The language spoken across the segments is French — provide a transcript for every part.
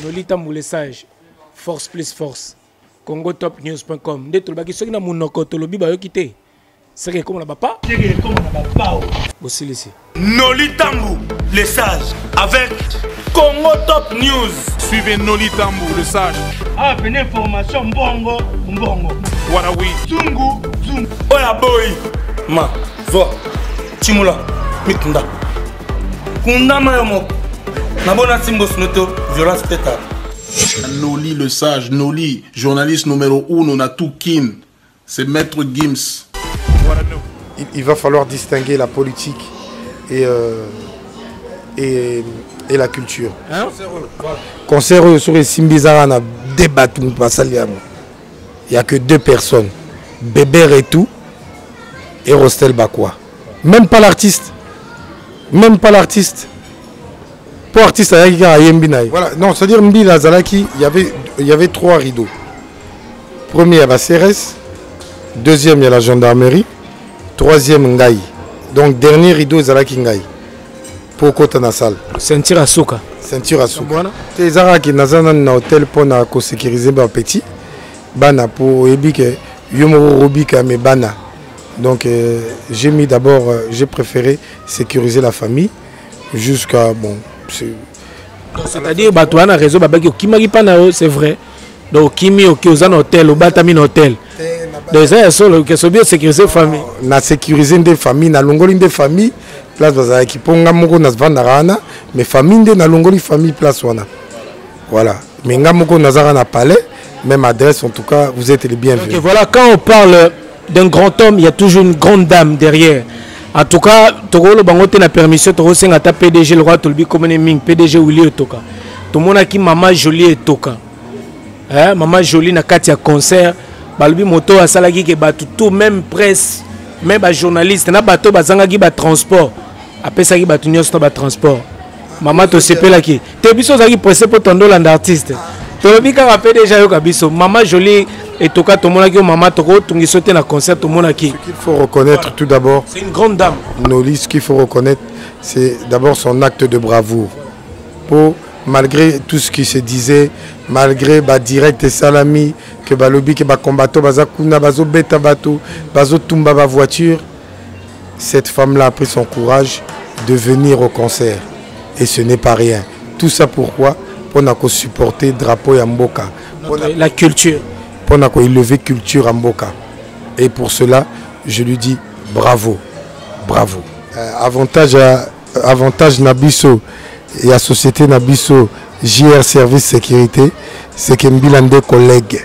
Nolita Moulessage, force plus force, congotopnews.com. Dès que tu as dit monoko, tu as dit c'est que comme la papa. Aussi ici. Nolitambu, le sage, avec Congo Top News. Suivez Nolitambu, le sage. Ah, une information bongo, bongo. Warawi. Zungu, zungu. Oya boy. Ma, zo. Chimula, mitunda. Kunda mayomo. Nabona simbo snoto, violence pétard. Noli le sage, Noli, journaliste numéro 1, on a tout kin. C'est Maître Gims. Il va falloir distinguer la politique et la culture. Concert sur les Simbizarana, débat, il n'y a que 2 personnes, Bébé et tout, et Rostel Bakwa. Même pas l'artiste. Même pas l'artiste. Pour l'artiste, voilà. Non, c'est-à-dire Mbila Zalaki, il y avait 3 rideaux. Premier, il y a la CRS. Deuxième, il y a la gendarmerie. Troisième, Ngaï. Donc, dernier rideau, Zalaki Ngaï. Pour côté na salle. Ceinture à souka. Ceinture à souka. Les Zalaki Nazana na hôtel pour sécuriser les petits. Bana pour Ebike. Yomoro Robika, mais Bana. Donc, j'ai mis d'abord, j'ai préféré sécuriser la famille. Jusqu'à, bon. C'est-à-dire, tu as raison, c'est vrai. Donc, Kimi, aux hôtel, au Batamine hôtel. Donc, c'est bien sécuriser la famille. Na sécuriser des familles, na longoli des familles, place bazala qui ponga moko na vandarana, mais famille na longoli famille place wana. Voilà. Mais ngamoko nazara na palais, même adresse en tout cas, vous êtes les bienvenus. Okay, voilà, quand on parle d'un grand homme, il y a toujours une grande dame derrière. En tout cas, Togolo Bangote la permission, Togo Sengata PDG, le roi Tolbi Komeneming, PDG Willy Toka. Tout le monde a qui Maman Jolie et Toka. Maman Jolie na Katia concert, Balbi Moto a Salagi qui bat tout, même presse, même journaliste, na bateau bazanga qui bat transport. Après ça qui bat tout ba transport. Maman to sepe la qui. Te biso zaki pressé pour ton dollar d'artiste. Tolobi ka PDG yo kabiso. Maman Jolie et Toka tout le monde qui Maman Togo tungi sauter na concert tout le monde qui. Ce qu'il faut reconnaître tout d'abord. C'est une grande dame. Noli, ce qu'il faut reconnaître, c'est d'abord son acte de bravoure. Pour malgré tout ce qui se disait, malgré direct et salami, que balobi que combattant bazakuna bazo beta bato, bazo tumba ba voiture, cette femme-là a pris son courage de venir au concert. Et ce n'est pas rien. Tout ça pourquoi? Pour nous supporter drapeau et Mboka. La culture. Pour nous élever culture à Mboka. Et pour cela, je lui dis bravo. Bravo. Avantage Nabiso et la société Nabiso JR Service Sécurité, c'est que Mbilande collègues.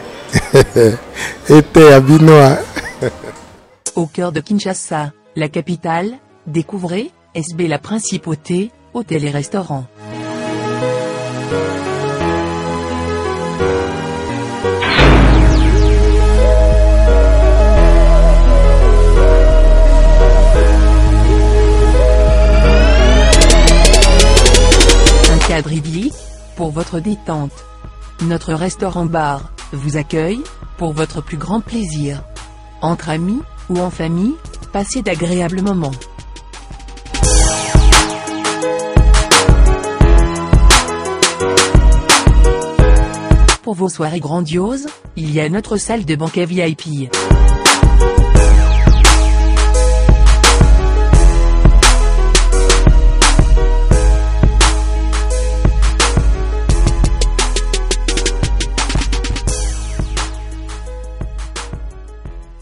Au cœur de Kinshasa, la capitale, découvrez SB la Principauté, hôtel et restaurant. Cadre idyllique, pour votre détente. Notre restaurant-bar vous accueille, pour votre plus grand plaisir. Entre amis, ou en famille, passez d'agréables moments. Pour vos soirées grandioses, il y a notre salle de banquet VIP.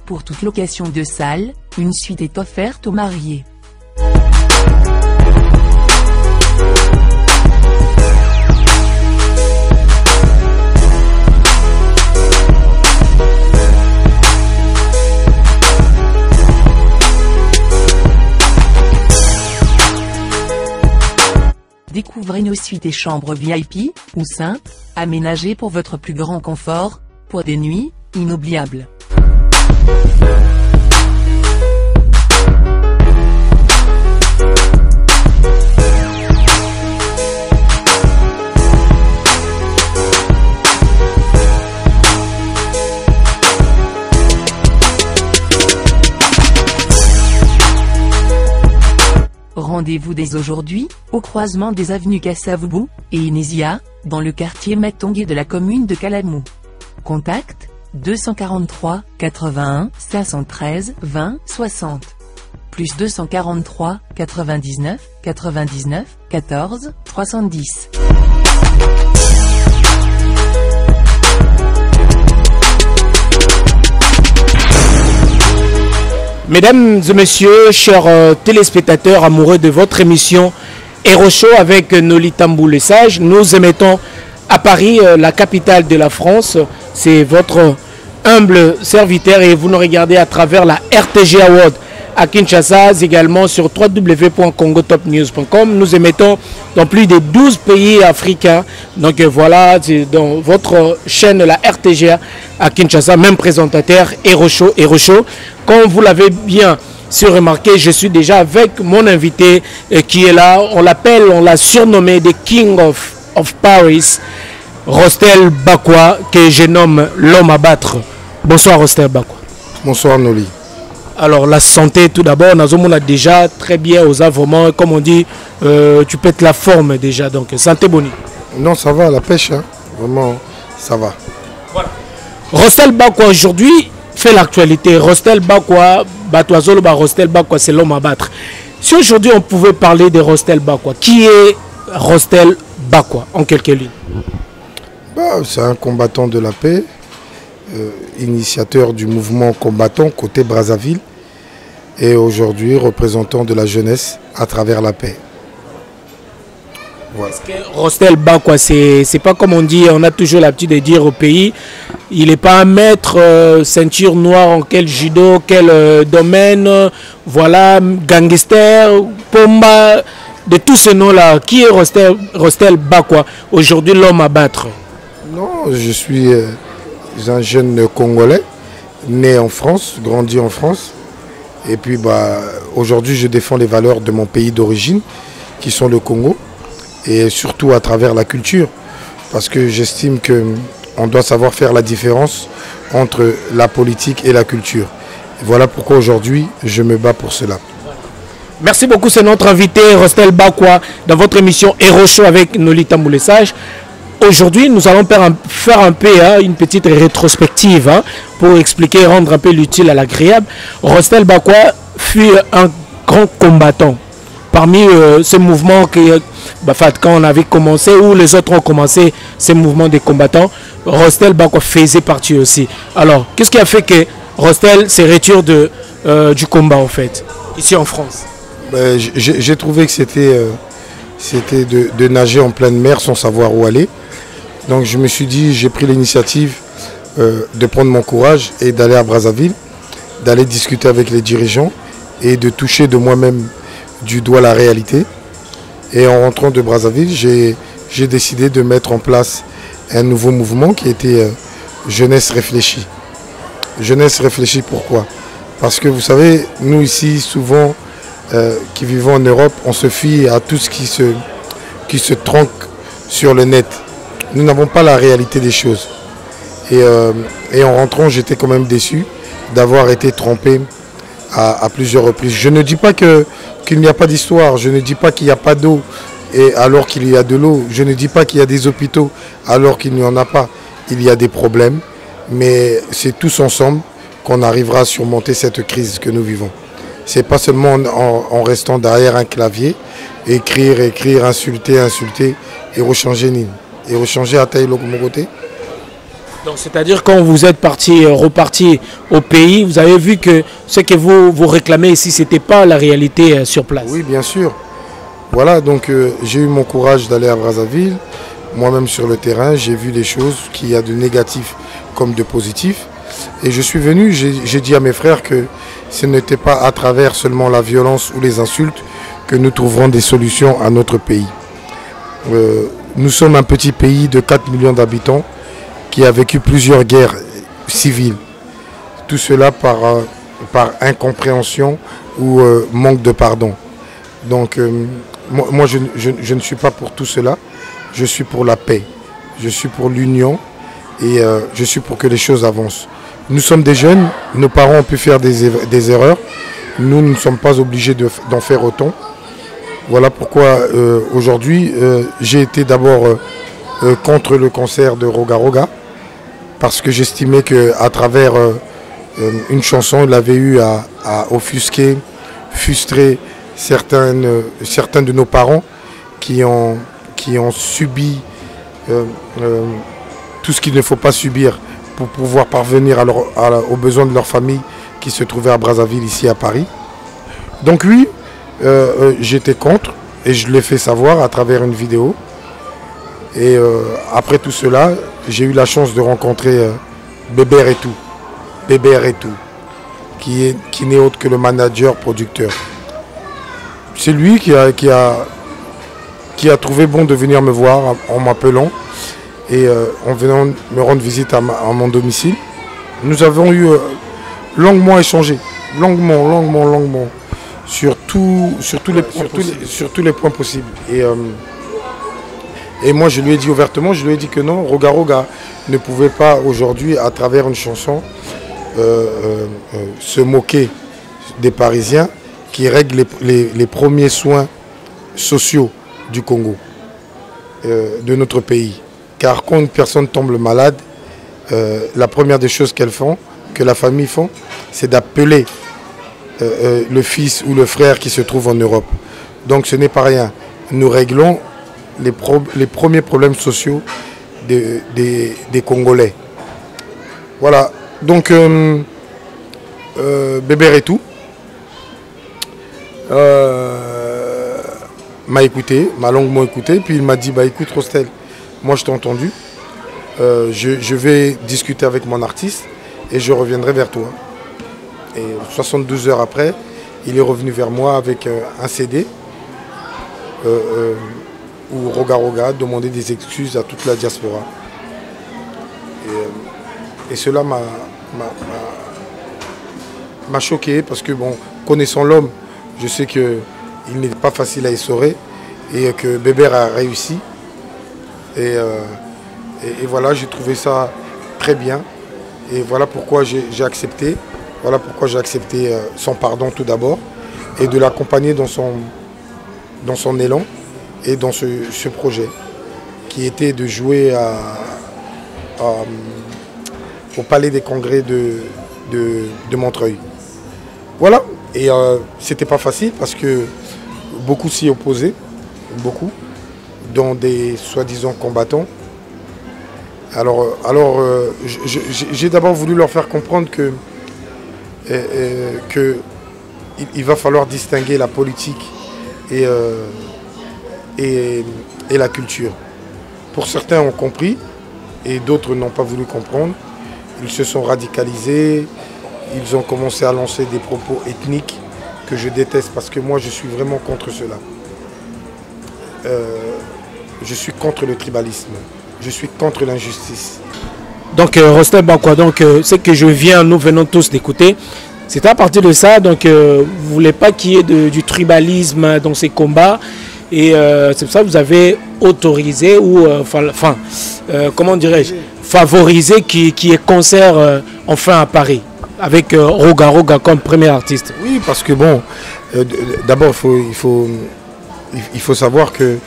Pour toute location de salle, une suite est offerte aux mariés. Découvrez nos suites et chambres VIP, ou simples, aménagées pour votre plus grand confort, pour des nuits inoubliables. Rendez-vous dès aujourd'hui, au croisement des avenues Kassavubu et Inésia, dans le quartier Matongé de la commune de Kalamou. Contact 243 81 513 20 60 plus 243 99 99 14 310. Mesdames et messieurs, chers téléspectateurs amoureux de votre émission Héros Show avec Noli Tambou le Sage, nous émettons à Paris, la capitale de la France. C'est votre humble serviteur et vous nous regardez à travers la RTG Award à Kinshasa, également sur www.congotopnews.com. Nous émettons dans plus de 12 pays africains. Donc voilà, c'est dans votre chaîne, la RTG à Kinshasa, même présentateur, Héros Show. Comme vous l'avez bien remarqué, je suis déjà avec mon invité qui est là. On l'appelle, on l'a surnommé The King of Paris, Rostel Bakwa, que je nomme l'homme à battre. Bonsoir Rostel Bakwa. Bonsoir Noli. Alors la santé tout d'abord, on a déjà très bien aux avoments, comme on dit, tu pètes la forme déjà, donc santé boni. Non, ça va, la pêche, hein. Vraiment, ça va. Voilà. Rostel Bakwa aujourd'hui fait l'actualité. Rostel Bakwa, Rostel Bakwa, c'est l'homme à battre. Si aujourd'hui on pouvait parler de Rostel Bakwa, qui est Rostel Bakwa en quelques lignes? C'est un combattant de la paix, initiateur du mouvement combattant côté Brazzaville et aujourd'hui représentant de la jeunesse à travers la paix. Voilà. Est-ce que Rostel Bakwa, c'est pas comme on dit, on a toujours l'habitude de dire au pays, il n'est pas un maître, ceinture noire en quel judo, quel domaine, voilà, gangster, pomba, de tous ces noms-là. Qui est Rostel Bakwa, aujourd'hui l'homme à battre? Non, je suis un jeune Congolais, né en France, grandi en France. Et puis aujourd'hui, je défends les valeurs de mon pays d'origine, qui sont le Congo. Et surtout à travers la culture. Parce que j'estime qu'on doit savoir faire la différence entre la politique et la culture. Et voilà pourquoi aujourd'hui, je me bats pour cela. Merci beaucoup, c'est notre invité Rostel Bakwa dans votre émission Héros Show avec Noli Tambou le Sage. Aujourd'hui, nous allons faire un peu une petite rétrospective pour expliquer, rendre un peu l'utile à l'agréable. Rostel Bakwa fut un grand combattant. Parmi ces mouvements quand on avait commencé, ou les autres ont commencé ces mouvements des combattants, Rostel Bakwa faisait partie aussi. Alors, qu'est-ce qui a fait que Rostel s'est retiré du combat en fait, ici en France? J'ai trouvé que c'était de nager en pleine mer sans savoir où aller. Donc je me suis dit, j'ai pris l'initiative de prendre mon courage et d'aller à Brazzaville, d'aller discuter avec les dirigeants et de toucher de moi-même du doigt la réalité. Et en rentrant de Brazzaville, j'ai décidé de mettre en place un nouveau mouvement qui était Jeunesse Réfléchie. Jeunesse Réfléchie, pourquoi? Parce que vous savez, nous ici, souvent, qui vivons en Europe, on se fie à tout ce qui se tronque sur le net. Nous n'avons pas la réalité des choses. Et en rentrant, j'étais quand même déçu d'avoir été trompé à plusieurs reprises. Je ne dis pas qu'il n'y a pas d'histoire, je ne dis pas qu'il n'y a pas d'eau alors qu'il y a de l'eau, je ne dis pas qu'il y a des hôpitaux alors qu'il n'y en a pas. Il y a des problèmes, mais c'est tous ensemble qu'on arrivera à surmonter cette crise que nous vivons. Ce n'est pas seulement en restant derrière un clavier, écrire, insulter, et rechanger à taille mon côté. Donc c'est-à-dire quand vous êtes reparti au pays, vous avez vu que ce que vous réclamez ici, ce n'était pas la réalité sur place. Oui, bien sûr. Voilà, donc j'ai eu mon courage d'aller à Brazzaville. Moi-même sur le terrain, j'ai vu les choses, qu'il y a de négatifs comme de positifs. Et je suis venu, j'ai dit à mes frères que ce n'était pas à travers seulement la violence ou les insultes que nous trouverons des solutions à notre pays. Nous sommes un petit pays de 4 millions d'habitants qui a vécu plusieurs guerres civiles. Tout cela par incompréhension ou manque de pardon. Donc moi je ne suis pas pour tout cela. Je suis pour la paix. Je suis pour l'union et je suis pour que les choses avancent. Nous sommes des jeunes, nos parents ont pu faire des erreurs. Nous ne sommes pas obligés d'en faire autant. Voilà pourquoi aujourd'hui j'ai été d'abord contre le concert de Roga Roga, parce que j'estimais qu'à travers une chanson, il avait eu à offusquer, frustrer certains de nos parents qui ont subi tout ce qu'il ne faut pas subir pour pouvoir parvenir aux besoins de leur famille qui se trouvait à Brazzaville, ici à Paris. Donc oui, j'étais contre et je l'ai fait savoir à travers une vidéo. Et après tout cela, j'ai eu la chance de rencontrer Bébert et tout. Bébert et tout, qui n'est autre que le manager producteur. C'est lui qui a trouvé bon de venir me voir en m'appelant et en venant me rendre visite à mon domicile. Nous avons eu longuement échangé, longuement, sur tous les points possibles. Et moi, je lui ai dit ouvertement, je lui ai dit que non, Roga Roga ne pouvait pas aujourd'hui, à travers une chanson, se moquer des Parisiens qui règlent les premiers soins sociaux du Congo, de notre pays. Car quand une personne tombe malade, la première des choses que la famille font, c'est d'appeler le fils ou le frère qui se trouve en Europe. Donc ce n'est pas rien. Nous réglons les premiers problèmes sociaux des Congolais. Voilà. Donc Bébert et tout m'a écouté, m'a longuement écouté, puis il m'a dit bah écoute Rostel, moi je t'ai entendu, je vais discuter avec mon artiste et je reviendrai vers toi. Et 72 heures après, il est revenu vers moi avec un CD où Roga Roga demandait des excuses à toute la diaspora. Et cela m'a choqué parce que, bon, connaissant l'homme, je sais qu'il n'est pas facile à essorer et que Bébert a réussi. Et voilà, j'ai trouvé ça très bien. Et voilà pourquoi j'ai accepté. Voilà pourquoi j'ai accepté son pardon tout d'abord et de l'accompagner dans son élan et dans ce projet qui était de jouer au Palais des Congrès de Montreuil. Voilà, et c'était pas facile parce que beaucoup s'y opposaient, beaucoup, dont des soi-disant combattants. Alors j'ai d'abord voulu leur faire comprendre que il va falloir distinguer la politique et la culture. Pour certains ont compris et d'autres n'ont pas voulu comprendre. Ils se sont radicalisés, ils ont commencé à lancer des propos ethniques que je déteste parce que moi je suis vraiment contre cela. Je suis contre le tribalisme, je suis contre l'injustice. Donc Rostel Bakwa, donc ce que nous venons tous d'écouter, c'est à partir de ça, donc vous ne voulez pas qu'il y ait du tribalisme dans ces combats et c'est pour ça que vous avez autorisé ou comment dirais-je, favorisé qu'il y ait concert enfin à Paris avec Roga Roga comme premier artiste. Oui, parce que bon, d'abord il faut savoir que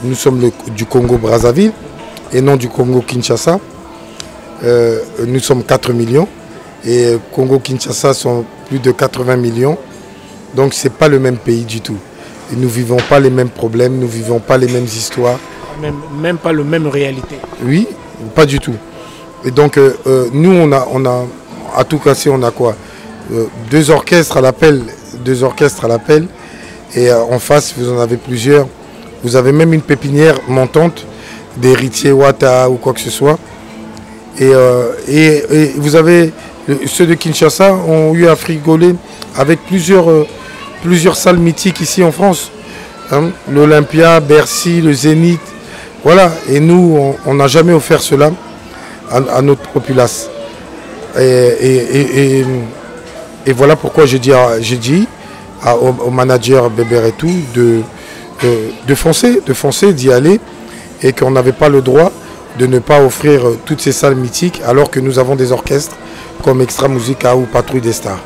nous sommes du Congo Brazzaville et non du Congo Kinshasa. Nous sommes 4 millions et Congo-Kinshasa sont plus de 80 millions. Donc ce n'est pas le même pays du tout. Et nous ne vivons pas les mêmes problèmes, nous ne vivons pas les mêmes histoires. Même pas la même réalité. Oui, pas du tout. Et donc nous on a à tout casser, on a quoi, 2 orchestres à l'appel, et en face vous en avez plusieurs. Vous avez même une pépinière montante d'héritiers Wata ou quoi que ce soit. Et vous avez ceux de Kinshasa ont eu à frigoler avec plusieurs salles mythiques ici en France, hein, l'Olympia, Bercy, le Zénith, voilà. Et nous, on n'a jamais offert cela à notre populace. Et voilà pourquoi j'ai dit au manager Bébert et tout de foncer, d'y aller, et qu'on n'avait pas le droit de ne pas offrir toutes ces salles mythiques alors que nous avons des orchestres comme Extra Musica ou Patrouille des Stars.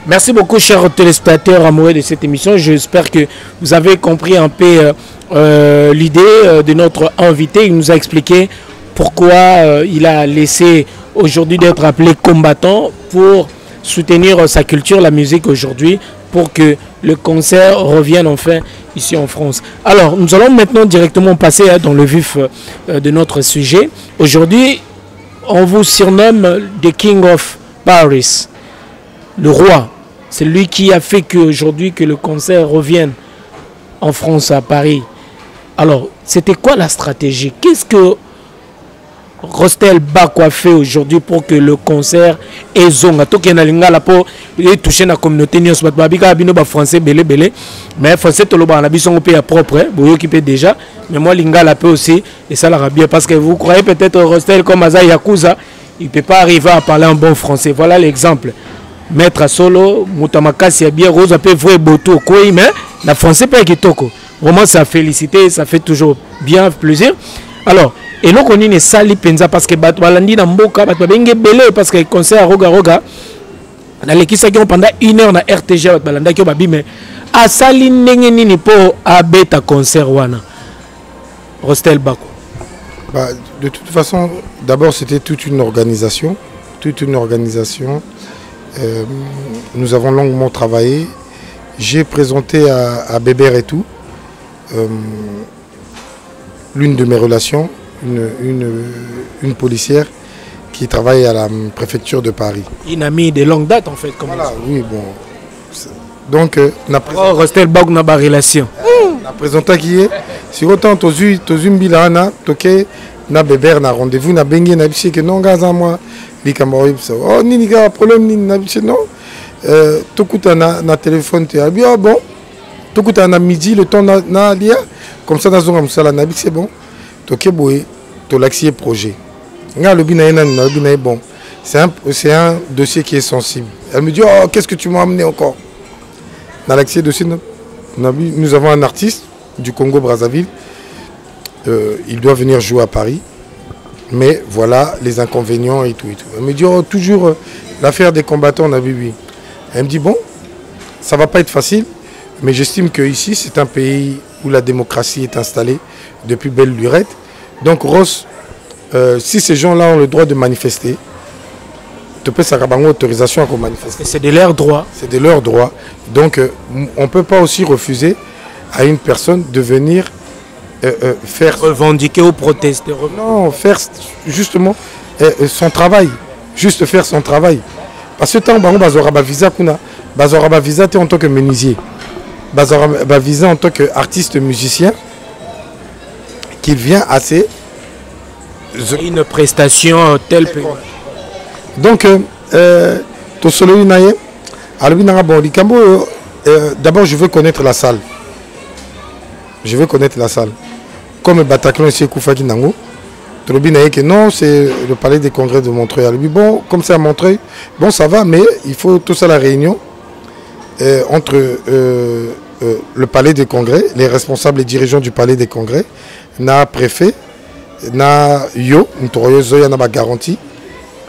Merci beaucoup, chers téléspectateurs amoureux de cette émission. J'espère que vous avez compris un peu l'idée de notre invité. Il nous a expliqué pourquoi il a laissé aujourd'hui d'être appelé combattant pour soutenir sa culture, la musique aujourd'hui, pour que le concert revienne enfin ici en France. Alors, nous allons maintenant directement passer dans le vif de notre sujet. Aujourd'hui, on vous surnomme The King of Paris, le roi. C'est lui qui a fait qu'aujourd'hui que le concert revienne en France, à Paris. Alors, c'était quoi la stratégie? Qu'est-ce que Rostel Bakwa fait aujourd'hui pour que le concert est zonga? Tout qui est lingala pour toucher la communauté nios babika bino ba français belé belé, mais français to loba na bisongo pe propre, boyo qui peut déjà, mais moi lingala peut aussi et ça la bien parce que vous croyez peut-être Rostel comme Aza Yakuza, il peut pas arriver à parler en bon français. Voilà l'exemple. Maître Solo, Mutamakasi a bien rose, peut vrai boto quoi, mais la français pas kitoko. Vraiment ça féliciter, ça fait toujours bien plaisir. Alors, et nous on est sali penza parce que balandi na mboka benge belé parce que concert roga roga na lekisa qui pendant 1 heure na RTG balanda ki babi mais a sali ndenge nini po a beta concert wana Rostel Bakwa. Bah, de toute façon, d'abord c'était toute une organisation. Nous avons longuement travaillé. J'ai présenté à Bébert et tout l'une de mes relations, une policière qui travaille à la préfecture de Paris. Une amie de longue date en fait. Comme voilà, oui, bon. Donc, Rostel Bakwa n'a pas relation. La présentation qui est, si autant tu as une bilana, tu na Bébert na rendez-vous na bengi na biché que non gaz à moi. Oh, ni gars, problème ni na biché non. Tout coûte na téléphone tu as bien bon. Tout coûte na midi le temps na lia comme ça dans un salle na biché bon. Toké boy, to l'axier projet. Nga le bina na bon. C'est un dossier qui est sensible. Elle me dit oh qu'est-ce que tu m'as amené encore. Dans l'axier dossier nous avons un artiste du Congo Brazzaville. Il doit venir jouer à Paris. Mais voilà les inconvénients et tout. Elle me dit oh, toujours l'affaire des combattants, on a vu oui. Elle me dit bon, ça va pas être facile, mais j'estime que ici c'est un pays où la démocratie est installée depuis belle lurette. Donc Ross, si ces gens-là ont le droit de manifester, tu peux avoir autorisation à manifester. C'est de leur droit. C'est de leur droit. Donc on ne peut pas aussi refuser à une personne de venir faire... Revendiquer ou protester. Non, faire justement son travail. Juste faire son travail. Parce que tant que tu as visa, tu as visa en tant que menuisier. Tu as visa en tant qu'artiste musicien qui vient assez... Une prestation telle... Donc, d'abord, je veux connaître la salle. Comme Bataclan ici, Koufaki Nango, que non, c'est le palais des congrès de Montreuil. Bon, comme c'est à Montreuil, bon, ça va, mais il faut tout ça la réunion entre le palais des congrès, les responsables et dirigeants du palais des congrès, na préfet, na yo, na ba garantie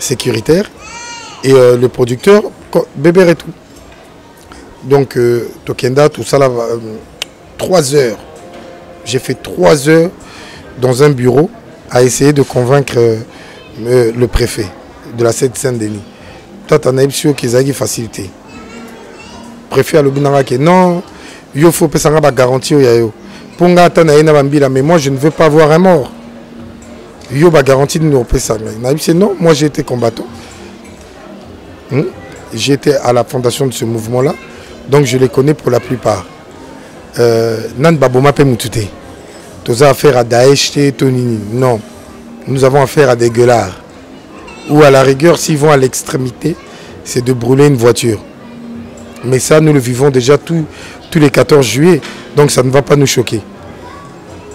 sécuritaire et le producteur, Bébert et tout. Donc, Tokenda, tout ça là, 3 heures. J'ai fait 3 heures dans un bureau à essayer de convaincre le préfet de la Seine-Saint-Denis. Toi, tu as une facilité. Le préfet a dit non, il faut que ça garantie. Mais moi, je ne veux pas voir un mort. Il y a garantie de nous non, moi j'ai été combattant. J'ai été à la fondation de ce mouvement-là. Donc je les connais pour la plupart. Nan Baboma Pemutute. Tous affaire à Daesh, Tonini. Non. Nous avons affaire à des gueulards. Ou à la rigueur, s'ils vont à l'extrémité, c'est de brûler une voiture. Mais ça, nous le vivons déjà tous les 14 juillet. Donc ça ne va pas nous choquer.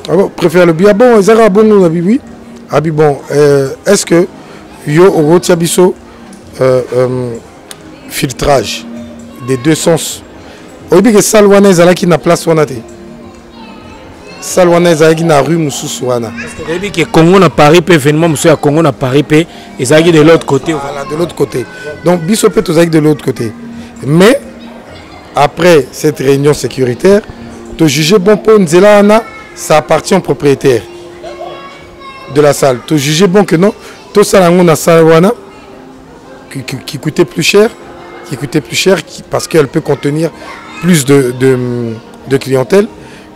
Alors, préfère le bien. Bon, Zara, bon, nous avons oui. Ah, bon, est-ce que yo au Tiabiso filtrage des deux sens. Obi que salwanez ala qui na place wana te. Salwanez ala qui na rue mususu wana. Obi que Congo na Paris pe événement monsieur à Congo na Paris pe ezaki de l'autre côté. Voilà, de l'autre côté. Donc biso pe tozaki de l'autre côté. Mais, après cette réunion sécuritaire, tu juges bon pour Nzelana, ça appartient au propriétaire de la salle. Tu juges bon que non, tout ça la salle qui coûtait plus cher, parce qu'elle peut contenir plus de clientèle.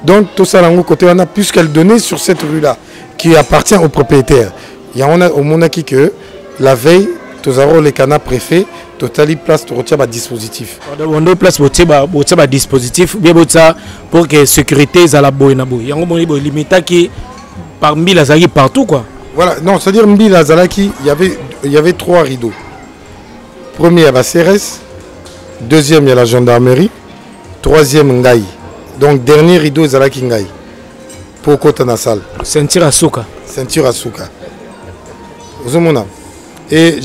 Donc tout ça la côté puisqu'elle donnait sur cette rue-là, qui appartient au propriétaire. Il y a au Monaki que la veille, tous avons les canards préfets, totali place tu retiens un dispositif. On a place pour un dispositif pour que la sécurité soit la bonne. Il y a un limite qui parmi les alliés partout quoi. Voilà, non, c'est-à-dire Mbi Lazalaki, il y avait 3 rideaux. Premier, il y a la CRS, deuxième, il y a la gendarmerie, troisième, Ngaï. Donc, dernier rideau, Zalaki Ngaï. Pour côté de la salle. Ceinture à souka. Ceinture à souka. Et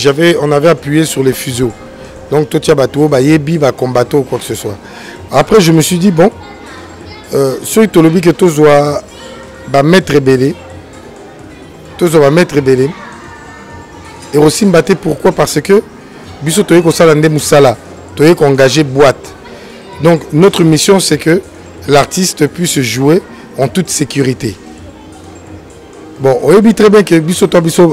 on avait appuyé sur les fuseaux. Donc, tout le monde yebi va combattre ou quoi que ce soit. Après, je me suis dit, bon, sur le lobby que tous doivent mettre rebellé. Tous doivent mettre rebellé. Et aussi me battre pourquoi? Parce que, biso toye ko sala nde musala, toye ko engager boîte. Donc, notre mission, c'est que l'artiste puisse jouer en toute sécurité. Bon, on dit très bien que biso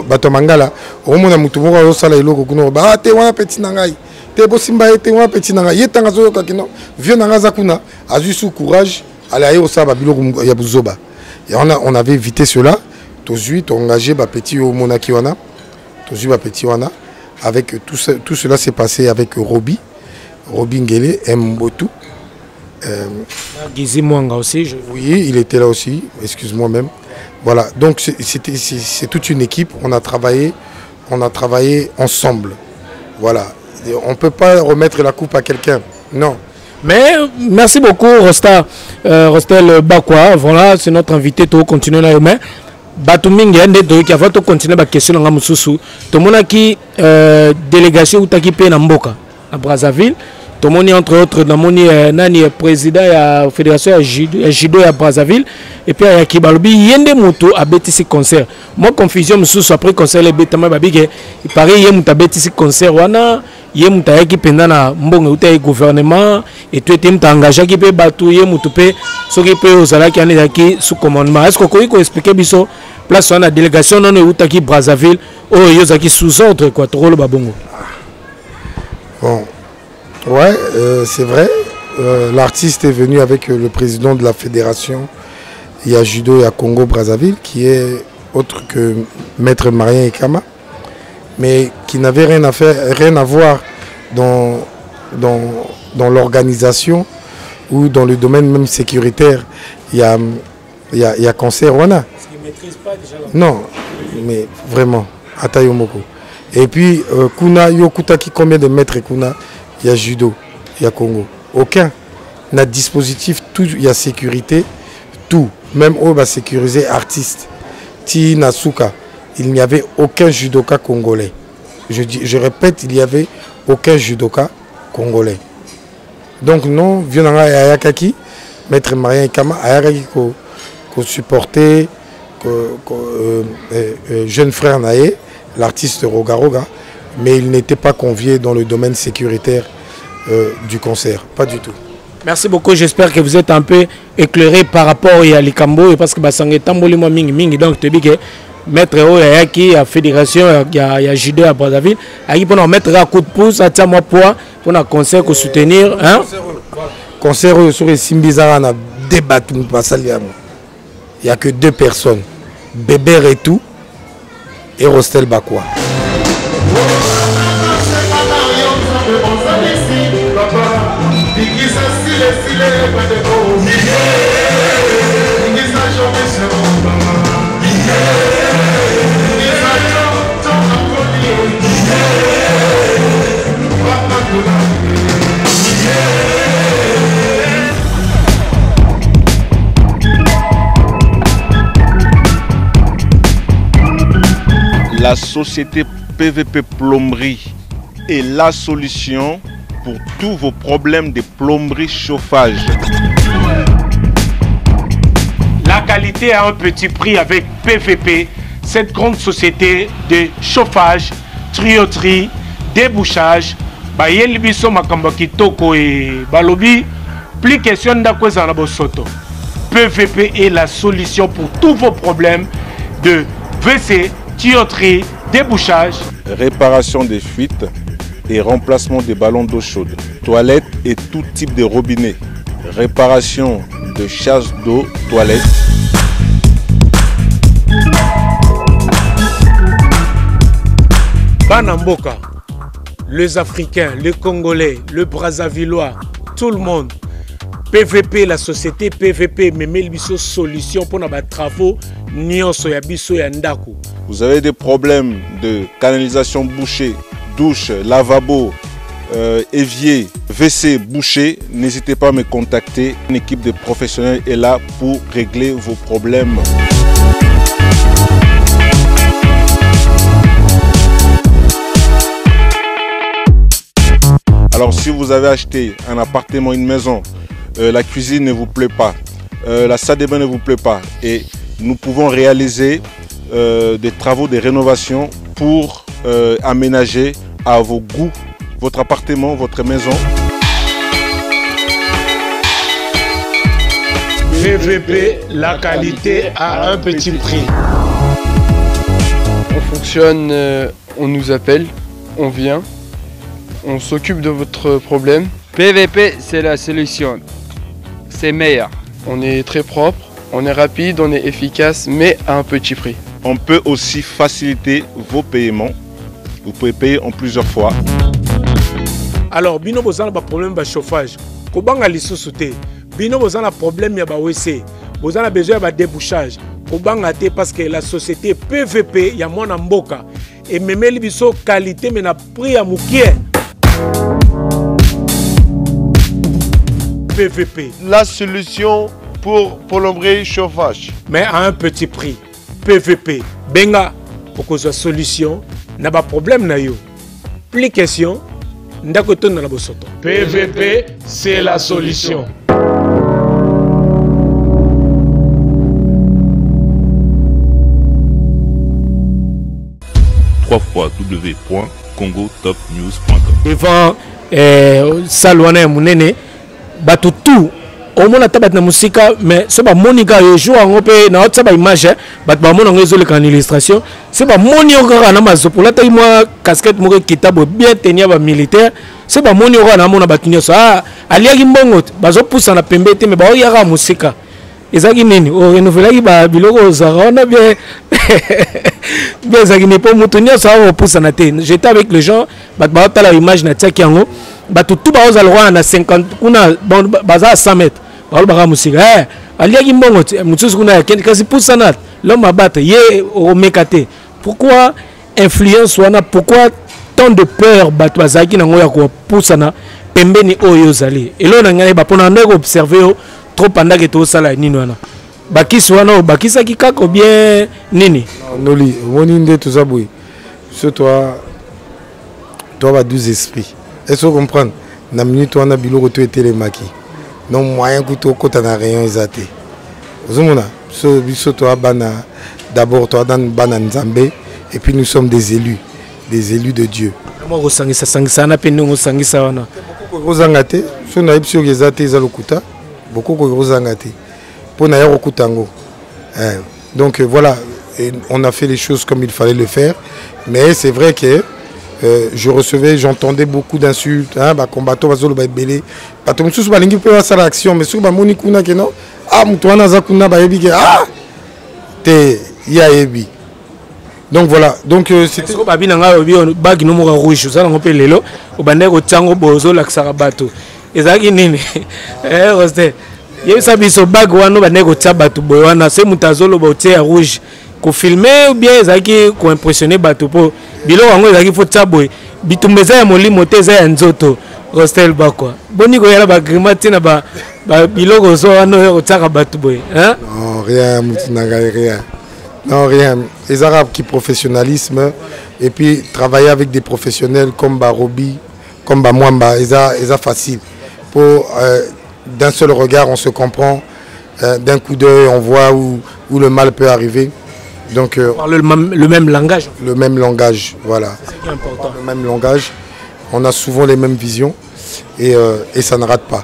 batomangala, au moment où tout le monde a sala iloko kuno, bah te wana petit nangai, te bosimba te wana petit nangai, yetanga zo kakino, vieux nangaza kuna, azusu courage, aller au saba biloko ya buzoba. Et on avait évité cela. Tous on engagé ba petit au Monaki wana, tous ba petit wana, avec tout cela s'est passé avec Roby Ngele, Mbotu. Gizi Mwanga aussi. Oui, il était là aussi, excuse-moi même. Voilà, donc c'est toute une équipe, on a travaillé ensemble. Voilà, on ne peut pas remettre la coupe à quelqu'un, non. Mais merci beaucoup Rostel Bakwa, voilà, c'est notre invité, tout continuer là demain. Batumingi qui va continuer la question dans Mususu. Tout le monde qui délégation ou qui paye na mboka à Brazzaville. Tout le monde entre autres nani président de la fédération judo à Brazzaville et puis à Kibalobi yende moto a bétisi concert. Moi confusion Mususu après concert les bétama babike il paraît yé muta bétisi concert wana yé muta qui penda na mbongo uta gouvernement et tu étais engagé qui peut batu yé mutu pe so qui peut osala qui ane qui sous commandement. Est-ce que vous expliquer biso place on a délégation non uta qui Brazzaville oh yozaki sous ordre quoi trop le babongo. Bon. Ouais, c'est vrai. L'artiste est venu avec le président de la fédération. Il y a Judo et à Congo Brazzaville qui est autre que Maître Marien Ekama, mais qui n'avait rien à voir dans l'organisation ou dans le domaine même sécuritaire. Il y a Cancer Wana. Non, mais vraiment, Atayomoko. Et puis Kuna Yokutaki, combien de mètres Kuna? Il y a judo, il y a Congo. Aucun n'a dispositif, tout, il y a sécurité, tout. Même eux va sécuriser artistes. Ti Nasuka, il n'y avait aucun judoka congolais. Je répète, il n'y avait aucun judoka congolais. Donc non, Vionanga et Ayakaki, Maître Marien Ekama, Ayakaki qu'on supportait, jeune frère Naé, l'artiste Rogaroga. Mais il n'était pas convié dans le domaine sécuritaire du concert, pas du tout. Merci beaucoup, j'espère que vous êtes un peu éclairé par rapport à Likambo, parce que Basangé Tamboli Mingi, donc tu dis que Maître Oyaki, la fédération, il y a judo à Brazzaville, pour mettre un coup de pouce, à moi poids, pour un concert pour soutenir. Concert sur les Simbizara, on a débattu, il n'y a que 2 personnes, Bébé et tout, et Rostel Bakwa. La société PVP Plomberie est la solution pour tous vos problèmes de plomberie chauffage. La qualité à un petit prix avec PVP, cette grande société de chauffage, tuyauterie, débouchage, bayeli biso makambo kitoko et balobi plus question ndako ezala bosoto. PVP est la solution pour tous vos problèmes de WC, tuyauterie, débouchage, réparation des fuites et remplacement des ballons d'eau chaude, toilettes et tout type de robinet, réparation de chasse d'eau, toilettes. Banamboka, les Africains, les Congolais, le Brazzavillois, tout le monde. PVP, la société PVP, mais biso solution pour nos travaux, nyonso ya biso ya ndako. Vous avez des problèmes de canalisation bouchée, douche, lavabo, évier, WC bouché, n'hésitez pas à me contacter. Une équipe de professionnels est là pour régler vos problèmes. Alors si vous avez acheté un appartement, une maison, la cuisine ne vous plaît pas, la salle de bain ne vous plaît pas, et nous pouvons réaliser des travaux de rénovation pour aménager à vos goûts votre appartement, votre maison. PVP, la qualité à un petit prix. On fonctionne, on nous appelle, on vient, on s'occupe de votre problème. PVP, c'est la solution. C'est meilleur. On est très propre, on est rapide, on est efficace, mais à un petit prix. On peut aussi faciliter vos paiements. Vous pouvez payer en plusieurs fois. Alors, bino bozana ba problème de chauffage. Kobanga lisusu te. Bino bozana problème ya ba WC. Bozana besoin de débouchage. Kobanga te parce que la société PVP ya mwana mboka et memeli biso qualité mais na prix ya mukie. PVP. La solution pour plomberie chauffage. Mais à un petit prix. PVP. Benga, pour que soit solution, n'a pas problème na yo. Plus question, ndako ton na bosoto. PVP, c'est la solution. www.congotopnews.com. Devant Salwana Mounene, batu tout. Au moins la tabac na musika, mais c'est pas monika et joue en opé na haute image, bat ba mon ngezole kan illustration, c'est pas monioka na mazo pour la taille moi casquette mo kitabo bien tenir ba militaire, c'est pas monioka na mona batunyo ça alia gimbongo bazo poussa na pembete mais ba yaka musika. Ezaki nini o renouveler ba biloko zara on a bien bien ezaki ne pas mutunyo ça on poussa na te. J'étais avec les gens, bat ba ta la image na tiaki yango, bat tout ba oza loi na 50 kuna bon baza 100 mètres. Baka musika aliaki mbongo mutsusu kuna kasi poussana l'homme abate ye o mekate. Pourquoi influence wana, pourquoi tant de peur batu bazaki nango ya ko poussana pembeni oyo zali elo na ngai ba pona ndeko observer trop pendant que to sala nini wana bakisi wana bakisa ki kako bien nini noli woni nde tout ça boy ce toi ba 12 esprits est-ce que vous comprenez na minute wana biloko to etele maki non moyen que kota na rayon ezate ozomona so biso to bana d'abord to dan bana nzambe et puis nous sommes des élus de Dieu. Moi osangisa sangisa na pe ndongo sangisa wana kozanga te so na ipsio ezate ezalokuta beaucoup kozanga te pona ya kokutango donc voilà et on a fait les choses comme il fallait le faire mais c'est vrai que j'entendais beaucoup d'insultes, bah combattant bazolo ba belé, bah tout mususu balingi pe ba sala action, mais sur ba moni kuna ke non, mutwana za kuna ba yebi ke te ya yebi. Donc voilà, donc c'était ko babi nanga bag no mo rouge, ça ngo pe lelo, o bande ko tsango bozo la ksara bato. Ezaki nini? Roste. Yebi sabiso bag wano bande ko tsabatu boy wana, se mutazolo ba tie rouge. Ko filmer ou bien ezaki ko impressionner bato po bilo wango ezaki fo tsaboy bitumbeza ya molimo teza ya nzoto Rostel bakwa boni ko yala ba grimati na ba biloko zo wana ko tsaka bato boy hein non rien mutinanga rien non rien les arabes qui professionnalisme et puis travailler avec des professionnels comme Barobi comme Bamwamba eza facile pour d'un seul regard on se comprend d'un coup d'œil on voit où le mal peut arriver. Donc, parle le même langage. Le même langage, voilà. C'est important. Le même langage. On a souvent les mêmes visions et ça ne rate pas.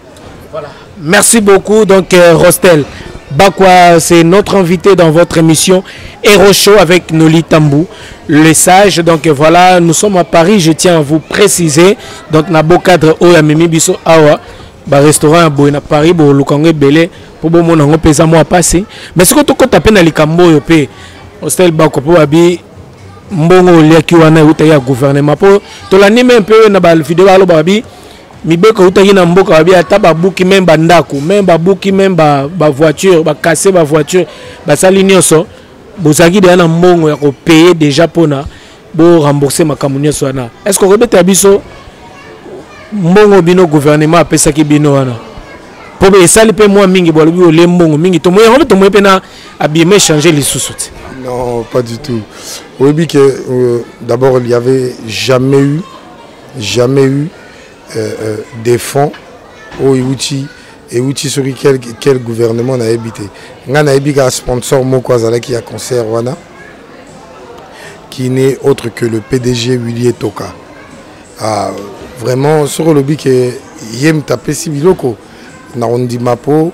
Voilà. Merci beaucoup. Donc, Rostel Bakwa, c'est notre invité dans votre émission Hero Show avec Noli Tambou, le sage. Donc voilà, nous sommes à Paris, je tiens à vous préciser. Donc, na beau cadre Oya Mimi Biso Awa, restaurant à Boina Paris, bo Lukango Belé, pour bon mon ango pesa moi passer. Mais ce que tu tapé na likambo yo pe, Rostel Bakwa po abi mbongo liaki wana utaya gouvernement po to la nime un peu na ba vidéo alo babi. Mibeko utaki na mboka wabi ata babuki même bandako même babuki même ba voiture ba casser ba voiture ba sali nyonso bozaki de na mbongo ya ko payer déjà pona bo rembourser makambo nyonso wana. Est-ce que rebeta biso mbongo bino gouvernement apesa ki bino wana po be sali pe moi mingi bo lobi ole mbongo mingi to moyo to moyo pe na abîmer changer les sous-sous? Non, pas du tout. Oui, que d'abord il y avait jamais eu des fonds au Iwuchi et Iwuchi sur quel gouvernement n'a habité. On a habité un sponsor Mokwazala qui a concert wana qui n'est autre que le PDG Willy Toka. Vraiment sur le but que Yem tapé Sibiloko Narondi Mapo,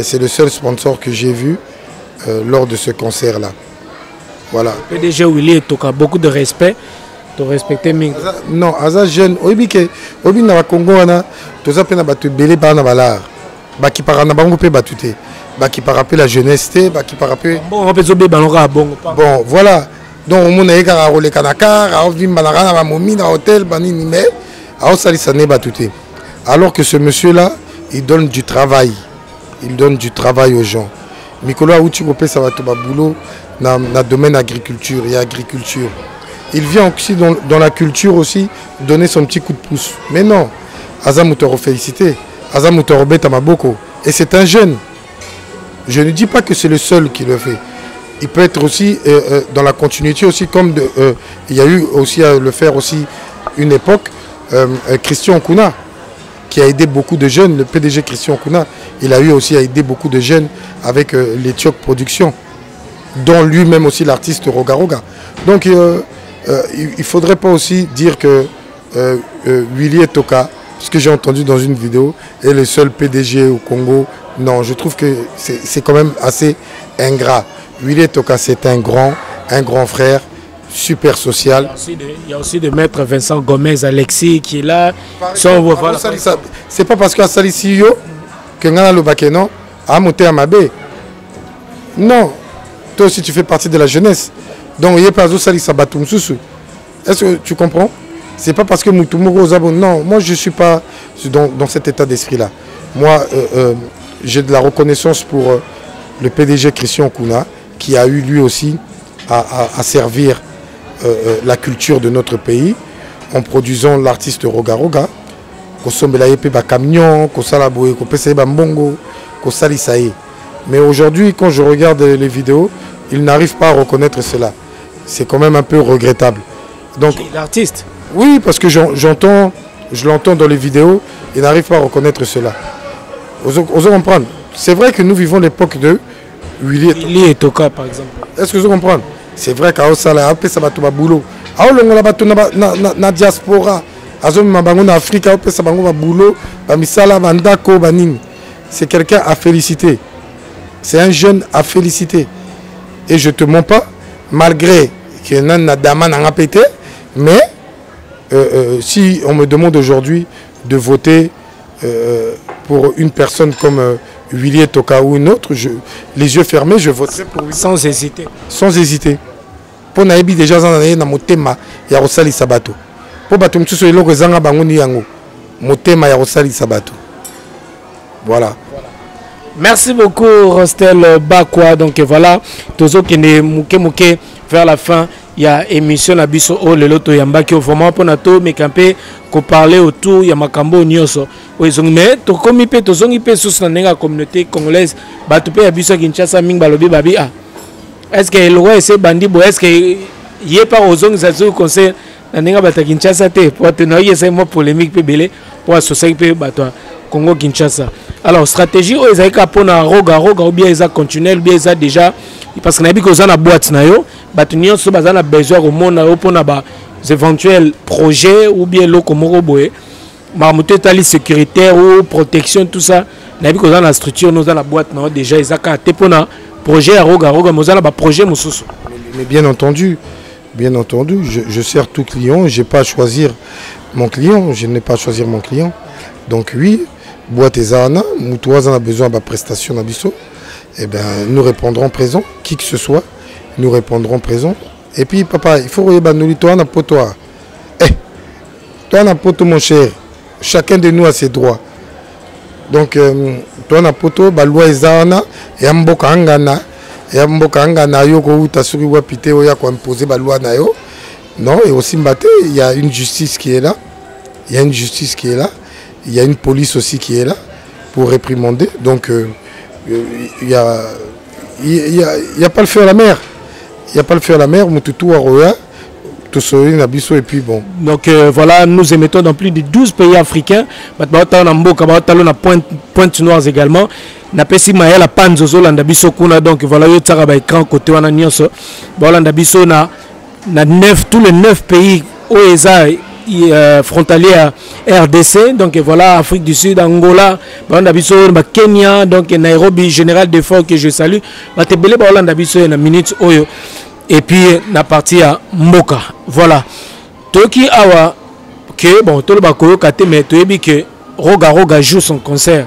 c'est le seul sponsor que j'ai vu lors de ce concert là. Voilà. PDG Willy Toka, beaucoup de respect. Tu respectes Ming. Non, Aza jeune, obi na Congo wana, toza pe na batu belé ba na balar. Ba ki para na bango pe batute. Ba ki para pe la jeunesse te, ba ki para pe bon, on peut zober balonga bongo. Bon, voilà. Donc on a eka role kanaka, a vim banara na ba momi na hôtel banini mais a salisa ne batute. Alors que ce monsieur là, il donne du travail. Il donne du travail aux gens. Mikolo Aouti ko pe ça va to ba boulot na domaine agriculture et agriculture. Il vient aussi dans la culture aussi donner son petit coup de pouce. Mais non, Azamutoro félicité, Azamutoro beta maboko. Et c'est un jeune. Je ne dis pas que c'est le seul qui le fait. Il peut être aussi dans la continuité aussi comme il y a eu aussi à le faire aussi une époque Christian Kuna qui a aidé beaucoup de jeunes. Le PDG Christian Kuna, il a eu aussi à aider beaucoup de jeunes avec l'Éthiopie Production, dont lui-même aussi l'artiste Roga Roga. Donc il ne faudrait pas aussi dire que Willy Toka, ce que j'ai entendu dans une vidéo, est le seul PDG au Congo. Non, je trouve que c'est quand même assez ingrat. Willy Toka, c'est un grand frère, super social. Il y a aussi de maître Vincent Gomez Alexis qui est là. C'est pas parce qu'à Salisio que Ngana Lobakeno a monté à Mabé. Non, toi aussi tu fais partie de la jeunesse. Donc, il n'y a pas de Est-ce que tu comprends? C'est pas parce que Moutoumoro Zabo. Non, moi je ne suis pas dans cet état d'esprit-là. Moi, j'ai de la reconnaissance pour le PDG Christian Kuna, qui a eu lui aussi à servir la culture de notre pays en produisant l'artiste Roga Roga. Mais aujourd'hui, quand je regarde les vidéos, il n'arrive pas à reconnaître cela. C'est quand même un peu regrettable. Donc, l'artiste? Oui, parce que je l'entends dans les vidéos, il n'arrive pas à reconnaître cela. Osons comprendre. C'est vrai que nous vivons l'époque de Willy et Toka, par exemple. Est-ce que vous comprenez? C'est vrai qu'à Osala, après ça va tout boulot. À Olongola bato na diaspora, à Zom Mabango na Afrique, après ça va boulot, bamisala bandako baning. C'est quelqu'un à féliciter. C'est un jeune à féliciter. Et je te mens pas, malgré que Nana Dama n'a pas pété, mais si on me demande aujourd'hui de voter pour une personne comme Willy Toka ou une autre, les yeux fermés, je voterai pour lui. Sans hésiter. Sans hésiter. Pour Naïbi déjà dans mon thème, il y a Rosali Sabato. Pour Batum Tuso Eloko Zanga Bangoni Yango, mon thème, il y a Rosali Sabato. Voilà. Merci beaucoup Rostel Bakwa. Donc voilà, tous qui ne mouké vers la fin, il y a émission à Bisso O le loto yamba qui vraiment pour nato mais campé qu'on parler autour il y a makambo nyoso. Mais to komi pe to zongi pe sous la communauté congolaise batupé à Bisso Kinshasa ming balobi babi ah. Est-ce que le roi c'est bandit bo est-ce que y est pas aux zongi zazu conseil na nenga bata Kinshasa te pour tenir c'est mot polémique pe belé pour associer pe bato Congo Kinshasa. Alors stratégie aux aïka pour na roga ou bien ils a continué ou bien ils a déjà parce que nayebi que oza na boîte na yo bato nyonso baza na besoin komona yo mpona ba éventuels projets ou bien eloko moko boye makambo to etali sécuritaire ou protection tout ça nayebi que oza na structure no oza na boîte na yo déjà eza kaka te mpona projet ya roga roga mais oza na baprojet mosusu. Mais bien entendu, je sers tout client, je n'ai pas à choisir mon client, Donc oui, boîte et zana, nous a besoin de prestation d'Abisso, eh bien nous répondrons présent, qui que ce soit, nous répondrons présent. Et puis papa, il faut regarder toi na poto. Toi na poto mon cher, chacun de nous a ses droits. Donc toi na poto, ba loi et zana, et amboka angana. Et amboka na yo ko utasuri wapite oya ko imposer ba loi na yo. Non, et aussi mbaté, il y a une justice qui est là. Il y a une police aussi qui est là pour réprimander. Donc il y a pas le feu à la mer. Il y a pas le feu à la mer, mututu aroya. Et puis bon. Donc voilà, nous émettons dans plus de 12 pays africains. Pointe Noire également. Napesi maya la panzozo landabiso kuna donc voilà yo tsaka ba écran côté wana nyonso. Ba landabiso na 9 tous les 9 pays OESA frontalier à RDC donc voilà Afrique du Sud, Angola, ba landabiso ba Kenya donc Nairobi général d'effort que je salue. Ba tebele ba landabiso na minute oyo. Et puis na partie à Mboka. Voilà. Toki awa que bon tout le bakoyo kate mais toyebi que Roga Roga joue son concert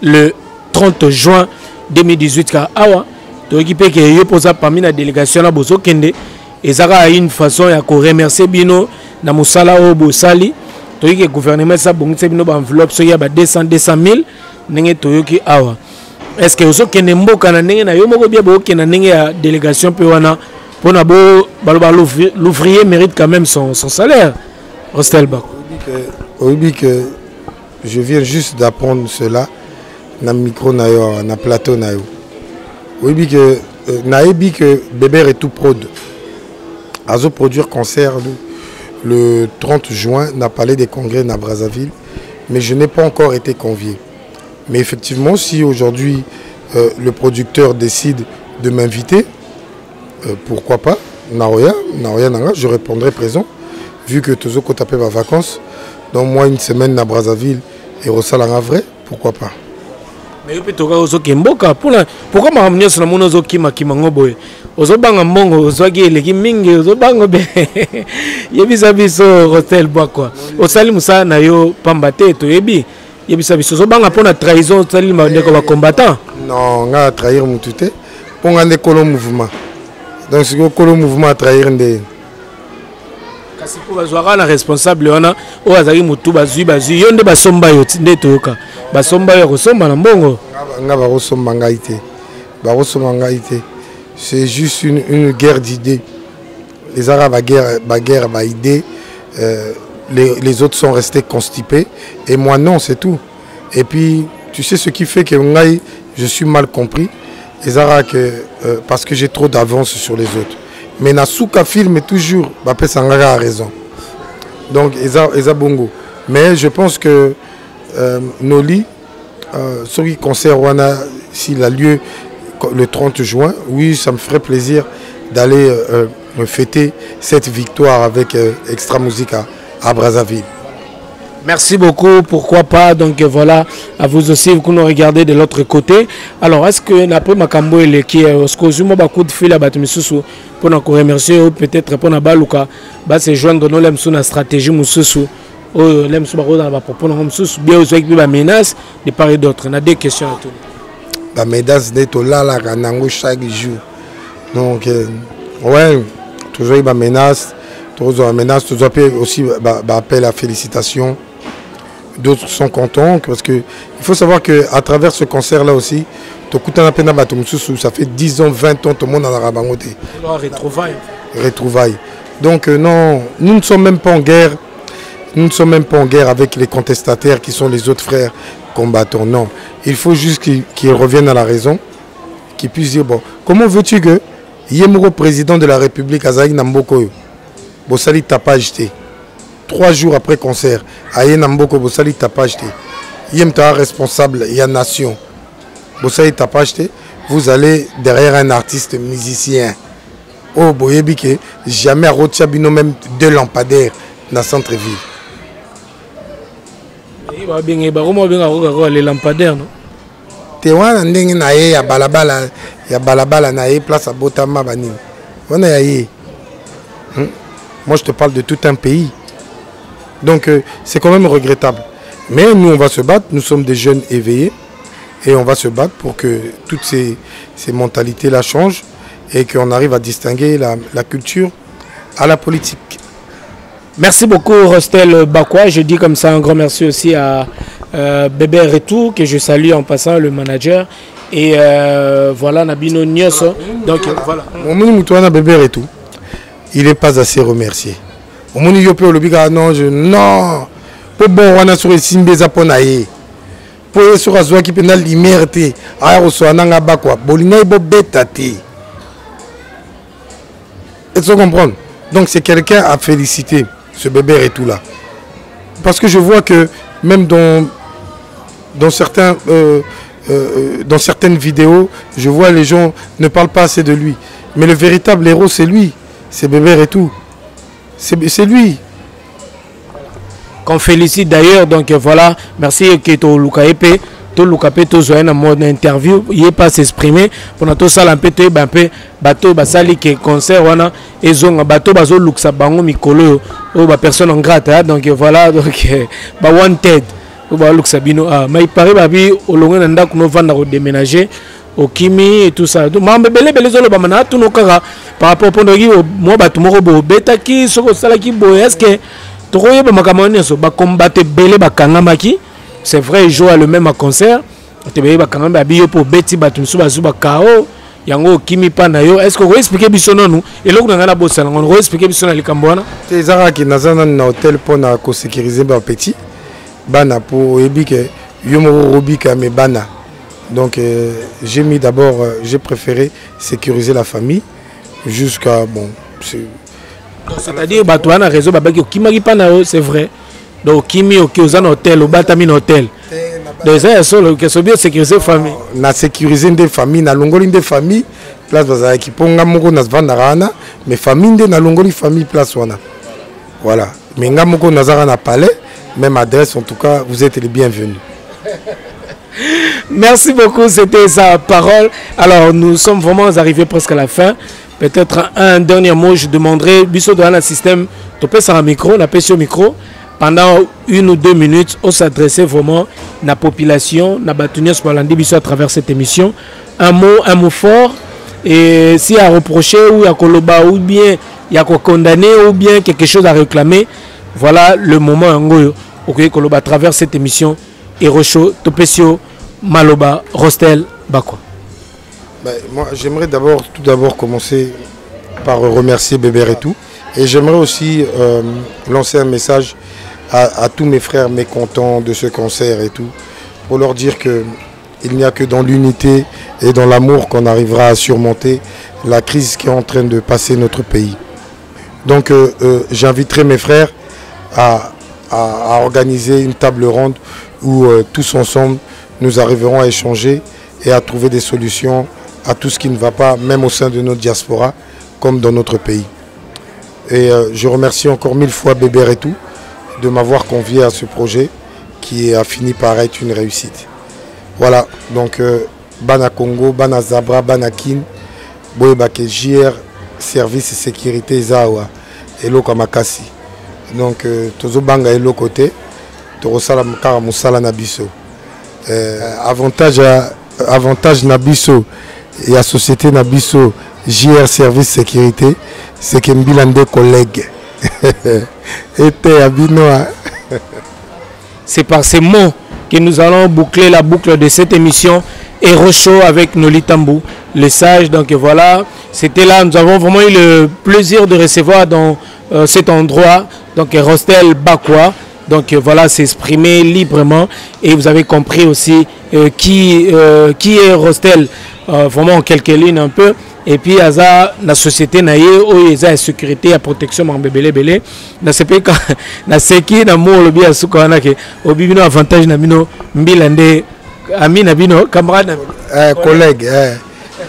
le 30 juin 2018 ka awa toki pe que yo posa parmi la délégation na bozo kende ezaka une façon ya ko remercier bino na musala o bosali toki que gouvernement sa bongise bino ba enveloppe so ya ba 200 000 ndenge toyoki awa. Est-ce que ozo kende Mboka na ndenge na yo moko bia bo kende ndenge ya délégation pe wana pour l'ouvrier mérite quand même son salaire. Rostel Bako. Oui, que je viens juste d'apprendre cela dans le micro, dans le plateau. Oui, que naebi que Bébert est tout prod. Azo produire concert le 30 juin dans le palais des congrès à Brazzaville, mais je n'ai pas encore été convié. Mais effectivement, si aujourd'hui le producteur décide de m'inviter, pourquoi pas, Naoya, je répondrai présent, vu que tous les tapé ma vacances, donc moi une semaine à Brazzaville et Rossal en vrai, pourquoi pas. Mais vous pouvez aussi Mboka pourquoi ma ramener sur le monde aux Kimangoboy aux Bangamong, aux Wagé, Ming, aux Bangobe, Yabisabiso, Rossel Bakwa, au Salimoussa, Nayo, Pambate, Toyebi, Yabisabiso, aux Banga pour la trahison, Salim, un combattant. Non, on a trahir mon tuté pour un écolo mouvement. Donc c'est que le mouvement a trahir des. Kasi pour bazwara na responsable wana o azali mutu bazui yonde basomba yo tinde toka basomba yo kosomba na mbongo nga ba kosomba ngaite c'est juste une guerre d'idées. Les Arabes baguerre ba idée, les autres sont restés constipés et moi non, c'est tout. Et puis tu sais ce qui fait que je suis mal compris. Parce que j'ai trop d'avance sur les autres. Mais Nasuka film toujours, Bapé Sangara a raison. Donc, Eza Bongo. Mais je pense que Noli, ce qui concerne s'il a lieu le 30 juin, oui, ça me ferait plaisir d'aller fêter cette victoire avec Extra Musique à Brazzaville. Merci beaucoup, pourquoi pas, donc voilà, à vous aussi, vous nous regardez de l'autre côté. Alors, est-ce que après Makambo et qui est-ce que je beaucoup de fil à Batmisusu pour nous remercier ou peut-être pour nous baluka, c'est joindre nos lemsou na stratégie mususu, ou lemsou baro dans la propos mususu, bien aux équipes la menace de part et d'autre. On a des questions à tout. La menace d'être là, chaque jour. Donc, ouais, toujours la menace, toujours aussi appel à félicitations. D'autres sont contents parce que il faut savoir qu'à travers ce concert-là aussi, ça fait 10 ans, 20 ans, tout le monde en a rabangoté. Retrouvailles. Donc non, nous ne sommes même pas en guerre. Nous ne sommes même pas en guerre avec les contestataires qui sont les autres frères combattants. Non, il faut juste qu'ils reviennent à la raison, qu'ils puissent dire, bon, comment veux-tu que Yemuro, président de la République, Azaï Namboko, Bossali t'a pas acheté 3 jours après concert, Aye Namboko Bossali t'a pas acheté. Yem ta responsable, il y a nation. Bossai t'a pas acheté, vous allez derrière un artiste musicien. Oh, boyebike, jamais à Rotiabino même 2 lampadaires dans le centre-ville. Les lampadaires, non? Tewana ndenge na ye ya balabala na ye place à Botama Banine. On est aillé. Moi je te parle de tout un pays. Donc c'est quand même regrettable. Mais nous on va se battre, nous sommes des jeunes éveillés et on va se battre pour que toutes ces mentalités là changent et qu'on arrive à distinguer la culture à la politique. Merci beaucoup Rostel Bakwa, je dis comme ça un grand merci aussi à Bébé Retou que je salue en passant, le manager, et voilà Nabino Nyoso. Donc voilà. Bébé Retou, il n'est pas assez remercié. Non, non, pour bon on a sur les Simbe Zaponaye, pour sur Azwa qui pénal liberté, Aérosoananga Bakwa, Bolina Bo Betati. Et tu comprends? Donc c'est quelqu'un à féliciter, ce Bébé Retou là, parce que je vois que même dans certaines vidéos, je vois les gens ne parlent pas assez de lui. Mais le véritable héros, c'est lui. C'est Bébé Retou. C'est lui. Qu'on félicite d'ailleurs. Donc voilà, merci Keto Lukaepe. Tout Lukape, tout Zoé, dans mon interview, il n'est pas s'exprimer. Pendant tout ça, un peu, bateau, basali, qui concert, wana, et zong, bateau, bazo, luxa, bango, mikolo, ou personne en gratte. Donc voilà, donc, wanted. Mais il paraît que au long de l'année, nous allons déménager au Kimi et tout ça. Mais par rapport à moi, est-ce que c'est vrai, ils jouent le même concert. Est-ce que vous expliquez bien nous et là on a la bosse on va expliquer bien les Cambouana. C'est ça qui nous a un hôtel pour nous sécuriser les petits. Bana pour Ebike Yomo Robika mais Bana. Donc j'ai mis d'abord, j'ai préféré sécuriser la famille jusqu'à bon. C'est-à-dire toi on a raison babaki Kimari Panao c'est vrai. Donc Kimi au Kyozan hôtel au Batamine hôtel. Donc ça c'est que c'est bien sécuriser la famille. Na sécuriser des familles, na longoli des familles place baza qui ponga moko na vandarana mais famille de na longoli famille place wana. Voilà. Mais ngamoko nazara na palais. Même adresse, en tout cas, vous êtes les bienvenus. Merci beaucoup, c'était sa parole. Alors, nous sommes vraiment arrivés presque à la fin. Peut-être un dernier mot, je demanderai, Bissot dans un système, tu peux sur un micro, on appelle sur le micro, pendant 1 ou 2 minutes, on s'adressait vraiment à la population, à Bissot à travers cette émission. Un mot fort, et s'il y a à reprocher, ou à Koloba, ou bien il y a à condamner, ou bien quelque chose à réclamer, voilà le moment à travers cette émission. Erocho, Topesio, Maloba, Rostel, Bakwa. Moi, j'aimerais tout d'abord commencer par remercier Bébé Retou. Et j'aimerais aussi lancer un message à tous mes frères mécontents de ce concert et tout, pour leur dire qu'il n'y a que dans l'unité et dans l'amour qu'on arrivera à surmonter la crise qui est en train de passer notre pays. Donc j'inviterai mes frères à organiser une table ronde où tous ensemble nous arriverons à échanger et à trouver des solutions à tout ce qui ne va pas, même au sein de notre diaspora comme dans notre pays. Et je remercie encore 1000 fois Bébé Retou de m'avoir convié à ce projet qui a fini par être une réussite. Voilà, donc Bana Congo, Bana Zabra, Bana Kin, Boyebake JR, Service et Sécurité Zawa, Elo Kamakasi. Donc, tozo banga elo côté, torosala mukara musala nabiso. Avantage nabiso et la société nabiso JR Service Sécurité, c'est que mbilande collègues. C'est par ces mots que nous allons boucler la boucle de cette émission Erocho avec Noli Tambou, le sage. Donc voilà, c'était là, nous avons vraiment eu le plaisir de recevoir dans cet endroit, donc Rostel Bakwa. Donc voilà, s'exprimer librement. Et vous avez compris aussi qui est Rostel, vraiment en quelques lignes un peu. Et puis, la société naïe, où il y a sécurité, la protection, bébé belé. Dans ce pays, dans ce qui est dans le bien, au bibino avantage, nabino, mbilande, ami nabino, camarade. collègues.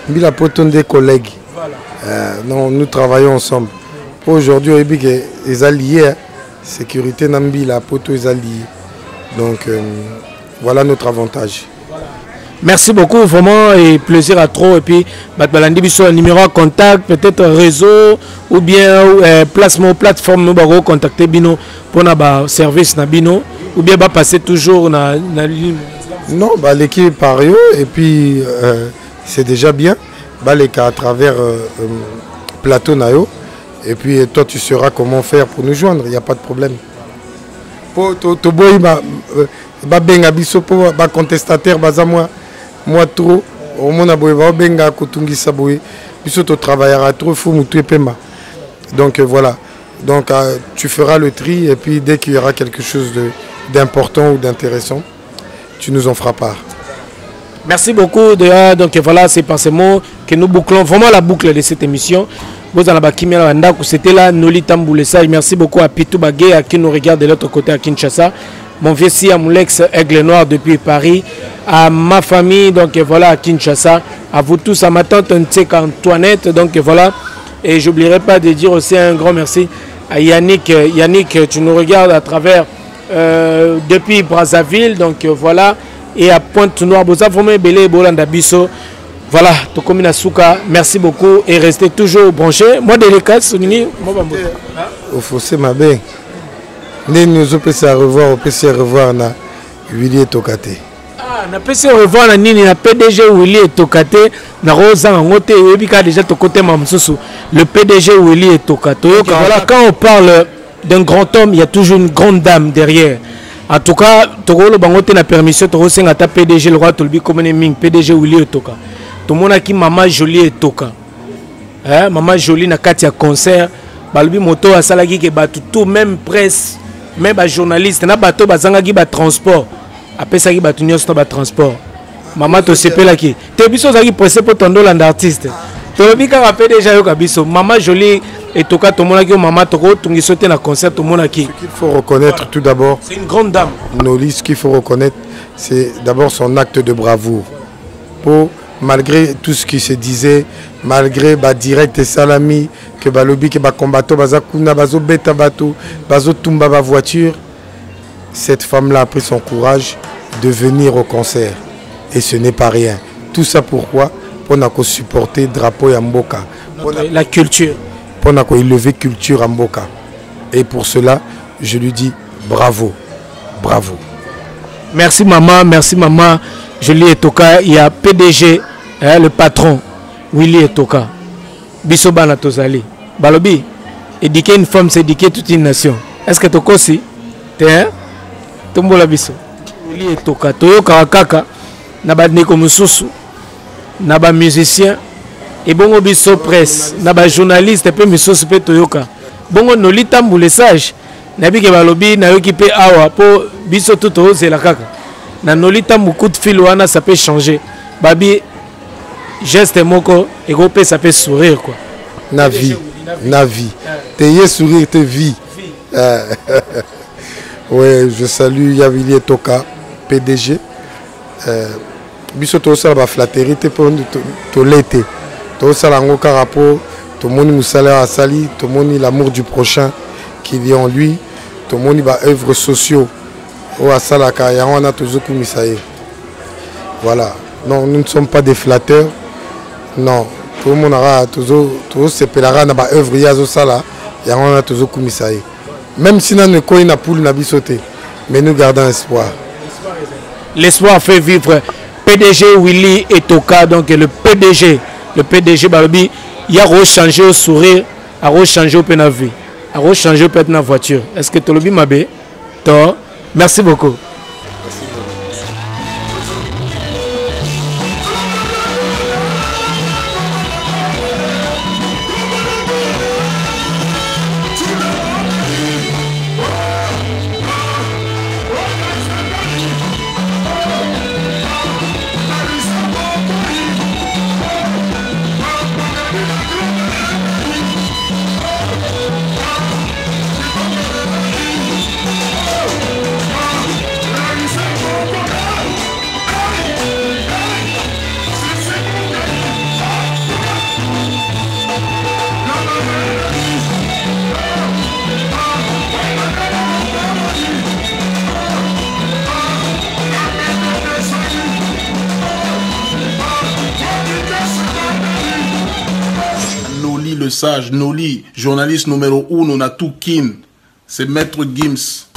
Mbila Poto des collègues. Non, nous travaillons ensemble. Aujourd'hui, les alliés, sécurité Nambila Poto les alliés. Donc voilà notre avantage. Merci beaucoup, vraiment, et plaisir à trop. Et puis, Batbalandi Bisso, numéro à contact, peut-être réseau ou bien placement, plateforme, nous allons contacter Bino pour notre service na Bino ou bien passer toujours na non, l'équipe Pario et puis c'est déjà bien. Les cas à travers plateau Nayo et puis toi tu sauras comment faire pour nous joindre, il n'y a pas de problème. Pour Toboy, benga biso pour contestataire baza moi trop au monde aboye benga kotungisa boye biso to travaillera trop fou mutu pema. Donc voilà. Donc tu feras le tri et puis dès qu'il y aura quelque chose d'important ou d'intéressant, tu nous en feras part. Merci beaucoup. Donc voilà, c'est par ces mots que nous bouclons vraiment la boucle de cette émission. C'était là Noli Tamboulessage. Merci beaucoup à Pitou Bagé à qui nous regarde de l'autre côté à Kinshasa. Mon vieux si à mon ex Aigle Noir depuis Paris. À ma famille, donc voilà, à Kinshasa. À vous tous, à ma tante Antoinette. Donc voilà. Et j'oublierai pas de dire aussi un grand merci à Yannick. Yannick, tu nous regardes à travers depuis Brazzaville. Donc voilà. Et à Pointe-Noire, voilà, Tokomina Souka, merci beaucoup et restez toujours branchés. Moi, délicat, au fossé, ma belle. Nous peut revoir, on peut se revoir na Willy Tokate. Ah, on peut se revoir na Nini, na PDG Willy Tokate, na Rosa Ngote, et puis déjà ton côté Mamsoussou, le PDG Willy Tokate. Voilà, quand on parle d'un grand homme, il y a toujours une grande dame derrière. En tout cas, Togolo Bangote na permission, Togo Sengata PDG, le roi Tolbi Komene Ming, PDG Willy Toka. Tout le monde a qui Maman Jolie et Toka. Maman Jolie na Katia concert, Balbi Moto a Salagi qui bat tout, même presse, même journaliste, na bateau bazanga qui bat transport. Après ça qui bat tout nyos na transport. Maman to sepe la qui. Te biso zaki pressé pour ton dollar d'artiste. Tolobi ka rappelle déjà yo kabiso. Maman Jolie et Toka tout le monde a qui maman Toko tungi sauter na concert tout le monde a qui. Ce qu'il faut reconnaître tout d'abord. C'est une grande dame. Noli, ce qu'il faut reconnaître, c'est d'abord son acte de bravoure. Pour malgré tout ce qui se disait, malgré direct et salami, que balobi que combattant bazakuna bazo beta bato, bazo tumba ba voiture, cette femme-là a pris son courage de venir au concert et ce n'est pas rien. Tout ça pourquoi? Pour nous supporter drapeau ya mboka, la culture, pour nous élever culture à mboka. Et pour cela, je lui dis bravo, bravo. Merci maman, merci maman. Jolie Etoka, il y a PDG, le patron, Willy Etoka. Biso bana tozali. Balobi, éduquer une femme, c'est éduquer toute une nation. Est-ce que Toko si? T'es Tombola biso. Willy Etoka, Toyo Karakaka, Naba Neko Mususu, Naba musicien, et bongo biso presse, Naba journaliste, et puis Mususu pe Toyoka. Bongo Noli Tamboulessage, Nabi ke balobi, Nayoki pe awa, po biso tout au c'est la kaka. Na Nolita beaucoup de fil wana ça peut changer. Babi geste moko et gopé ça peut sourire quoi. Na vie. T'es sourire te vie. Ouais, je salue Yavili Toka PDG. Biso to ça ba flatterie te pour to l'été. To ça la ngoka rapport, to moni musala asali, to moni l'amour du prochain qu'il y a en lui, to moni ba œuvres sociaux. Voilà. Non, nous ne sommes pas des flatteurs. Non. Tout le monde aura toujours se pélara na ba œuvre yazo sala. Yangona toujours kumisaye. Même si nous ne connaissons pas poule na bisoté, mais nous gardons espoir. L'espoir fait vivre. PDG Willy Etoka, donc le PDG Balobi, il a rechangé au sourire, a rechangé au penavi, a rechangé au pet na voiture. Est-ce que tu l'as mabé? Toi? Merci beaucoup. le sage, Noli, journaliste numéro 1 na tout kin. C'est Maître Gims.